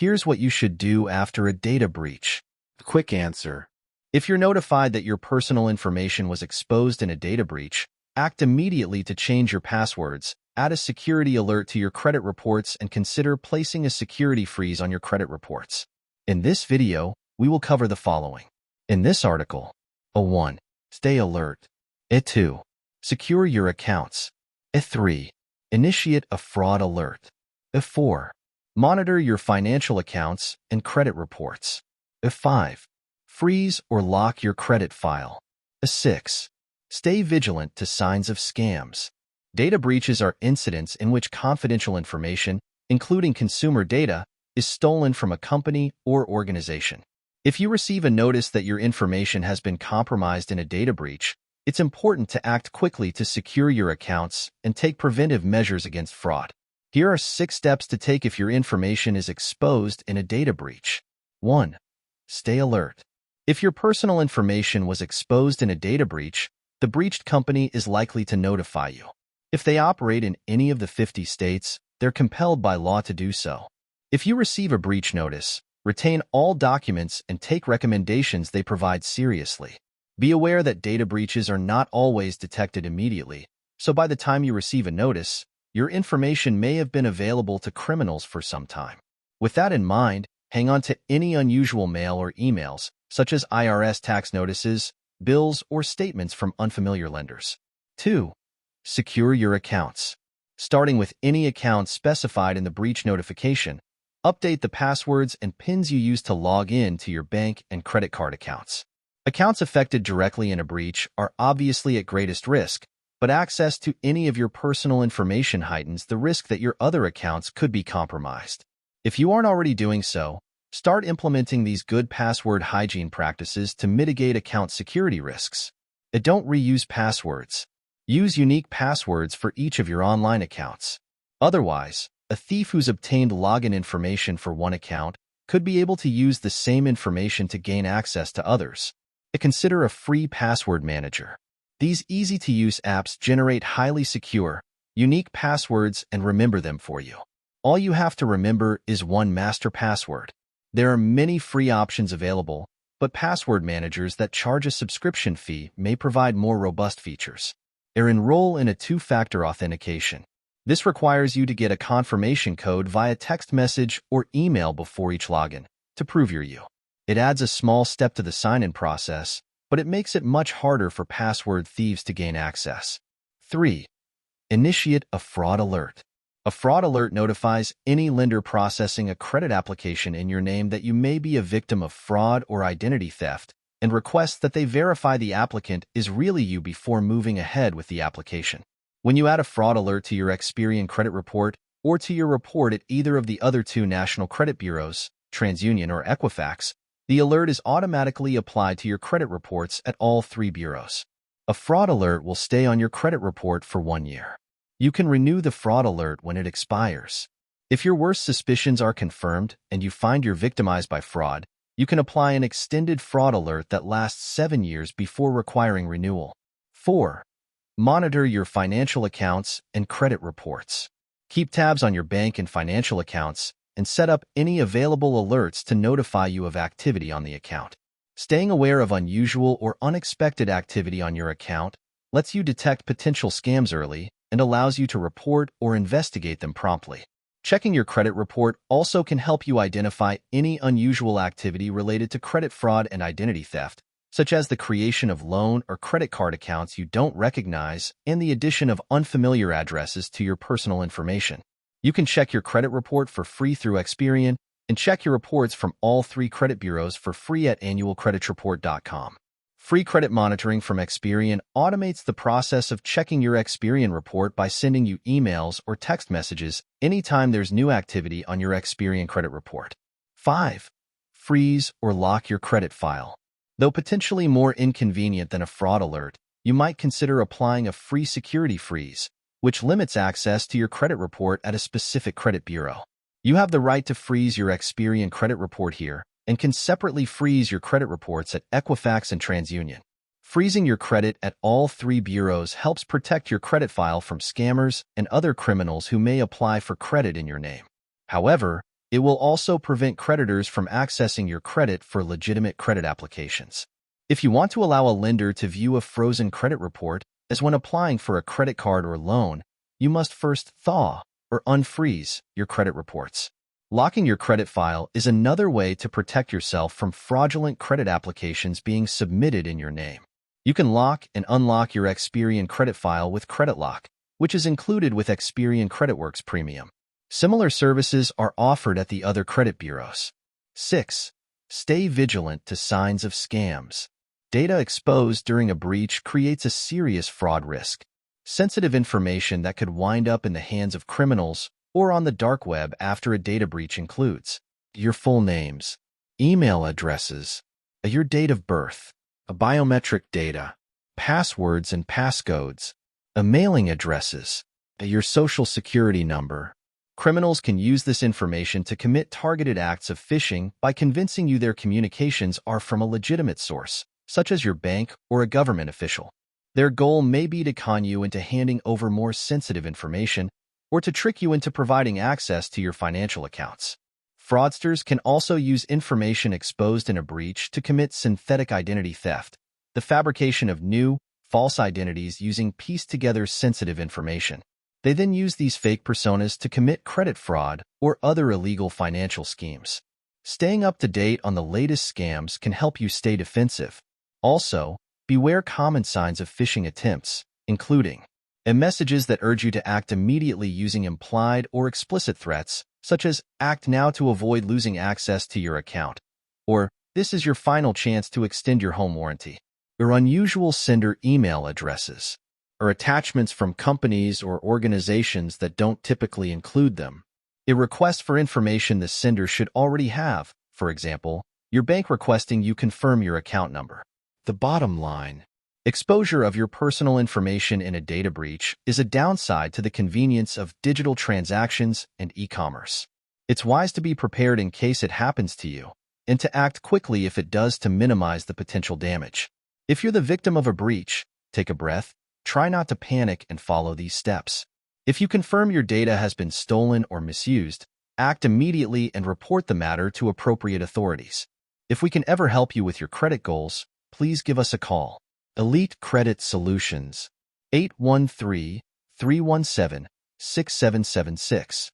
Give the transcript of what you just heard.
Here's what you should do after a data breach. Quick answer. If you're notified that your personal information was exposed in a data breach, act immediately to change your passwords, add a security alert to your credit reports, and consider placing a security freeze on your credit reports. In this video, we will cover the following. In this article, 1. Stay alert. 2. Secure your accounts. 3. Initiate a fraud alert. 4. Monitor your financial accounts and credit reports. 5. Freeze or lock your credit file. 6. Stay vigilant to signs of scams. Data breaches are incidents in which confidential information, including consumer data, is stolen from a company or organization. If you receive a notice that your information has been compromised in a data breach, it's important to act quickly to secure your accounts and take preventive measures against fraud. Here are 6 steps to take if your information is exposed in a data breach. 1. Stay alert. If your personal information was exposed in a data breach, the breached company is likely to notify you. If they operate in any of the 50 states, they're compelled by law to do so. If you receive a breach notice, retain all documents and take recommendations they provide seriously. Be aware that data breaches are not always detected immediately, so by the time you receive a notice, your information may have been available to criminals for some time. With that in mind, hang on to any unusual mail or emails, such as IRS tax notices, bills, or statements from unfamiliar lenders. 2. Secure your accounts. Starting with any account specified in the breach notification, update the passwords and PINs you use to log in to your bank and credit card accounts. Accounts affected directly in a breach are obviously at greatest risk, but access to any of your personal information heightens the risk that your other accounts could be compromised. If you aren't already doing so, start implementing these good password hygiene practices to mitigate account security risks. Don't reuse passwords. Use unique passwords for each of your online accounts. Otherwise, a thief who's obtained login information for one account could be able to use the same information to gain access to others. Consider a free password manager. These easy-to-use apps generate highly secure, unique passwords and remember them for you. All you have to remember is one master password. There are many free options available, but password managers that charge a subscription fee may provide more robust features. Enroll in a 2-factor authentication. This requires you to get a confirmation code via text message or email before each login to prove you're you. It adds a small step to the sign-in process, but it makes it much harder for password thieves to gain access. 3. Initiate a fraud alert. A fraud alert notifies any lender processing a credit application in your name that you may be a victim of fraud or identity theft and requests that they verify the applicant is really you before moving ahead with the application. When you add a fraud alert to your Experian credit report or to your report at either of the other 2 national credit bureaus, TransUnion or Equifax, the alert is automatically applied to your credit reports at all 3 bureaus. A fraud alert will stay on your credit report for 1 year. You can renew the fraud alert when it expires. If your worst suspicions are confirmed and you find you're victimized by fraud, you can apply an extended fraud alert that lasts 7 years before requiring renewal. 4. Monitor your financial accounts and credit reports. Keep tabs on your bank and financial accounts and set up any available alerts to notify you of activity on the account. Staying aware of unusual or unexpected activity on your account lets you detect potential scams early and allows you to report or investigate them promptly. Checking your credit report also can help you identify any unusual activity related to credit fraud and identity theft, such as the creation of loan or credit card accounts you don't recognize and the addition of unfamiliar addresses to your personal information. You can check your credit report for free through Experian and check your reports from all 3 credit bureaus for free at annualcreditreport.com. Free credit monitoring from Experian automates the process of checking your Experian report by sending you emails or text messages anytime there's new activity on your Experian credit report. 5. Freeze or lock your credit file. Though potentially more inconvenient than a fraud alert, you might consider applying a free security freeze, which limits access to your credit report at a specific credit bureau. You have the right to freeze your Experian credit report here and can separately freeze your credit reports at Equifax and TransUnion. Freezing your credit at all 3 bureaus helps protect your credit file from scammers and other criminals who may apply for credit in your name. However, It will also prevent creditors from accessing your credit for legitimate credit applications. If you want to allow a lender to view a frozen credit report, as when applying for a credit card or loan, you must first thaw or unfreeze your credit reports. Locking your credit file is another way to protect yourself from fraudulent credit applications being submitted in your name. You can lock and unlock your Experian credit file with Credit Lock, which is included with Experian CreditWorks Premium. Similar services are offered at the other credit bureaus. 6. Stay vigilant to signs of scams. Data exposed during a breach creates a serious fraud risk. Sensitive information that could wind up in the hands of criminals or on the dark web after a data breach includes your full names, email addresses, your date of birth, biometric data, passwords and passcodes, mailing addresses, your social security number. Criminals can use this information to commit targeted acts of phishing by convincing you their communications are from a legitimate source, such as your bank or a government official. Their goal may be to con you into handing over more sensitive information or to trick you into providing access to your financial accounts. Fraudsters can also use information exposed in a breach to commit synthetic identity theft, the fabrication of new, false identities using pieced-together sensitive information. They then use these fake personas to commit credit fraud or other illegal financial schemes. Staying up to date on the latest scams can help you stay defensive. Also, beware common signs of phishing attempts, including messages that urge you to act immediately using implied or explicit threats, such as act now to avoid losing access to your account, or this is your final chance to extend your home warranty, or unusual sender email addresses, or attachments from companies or organizations that don't typically include them. A request for information the sender should already have, for example, your bank requesting you confirm your account number. The bottom line: exposure of your personal information in a data breach is a downside to the convenience of digital transactions and e-commerce. It's wise to be prepared in case it happens to you, and to act quickly if it does to minimize the potential damage. If you're the victim of a breach, take a breath, try not to panic, and follow these steps. If you confirm your data has been stolen or misused, act immediately and report the matter to appropriate authorities. If we can ever help you with your credit goals, please give us a call. Elite Credit Solutions, 813-317-6776.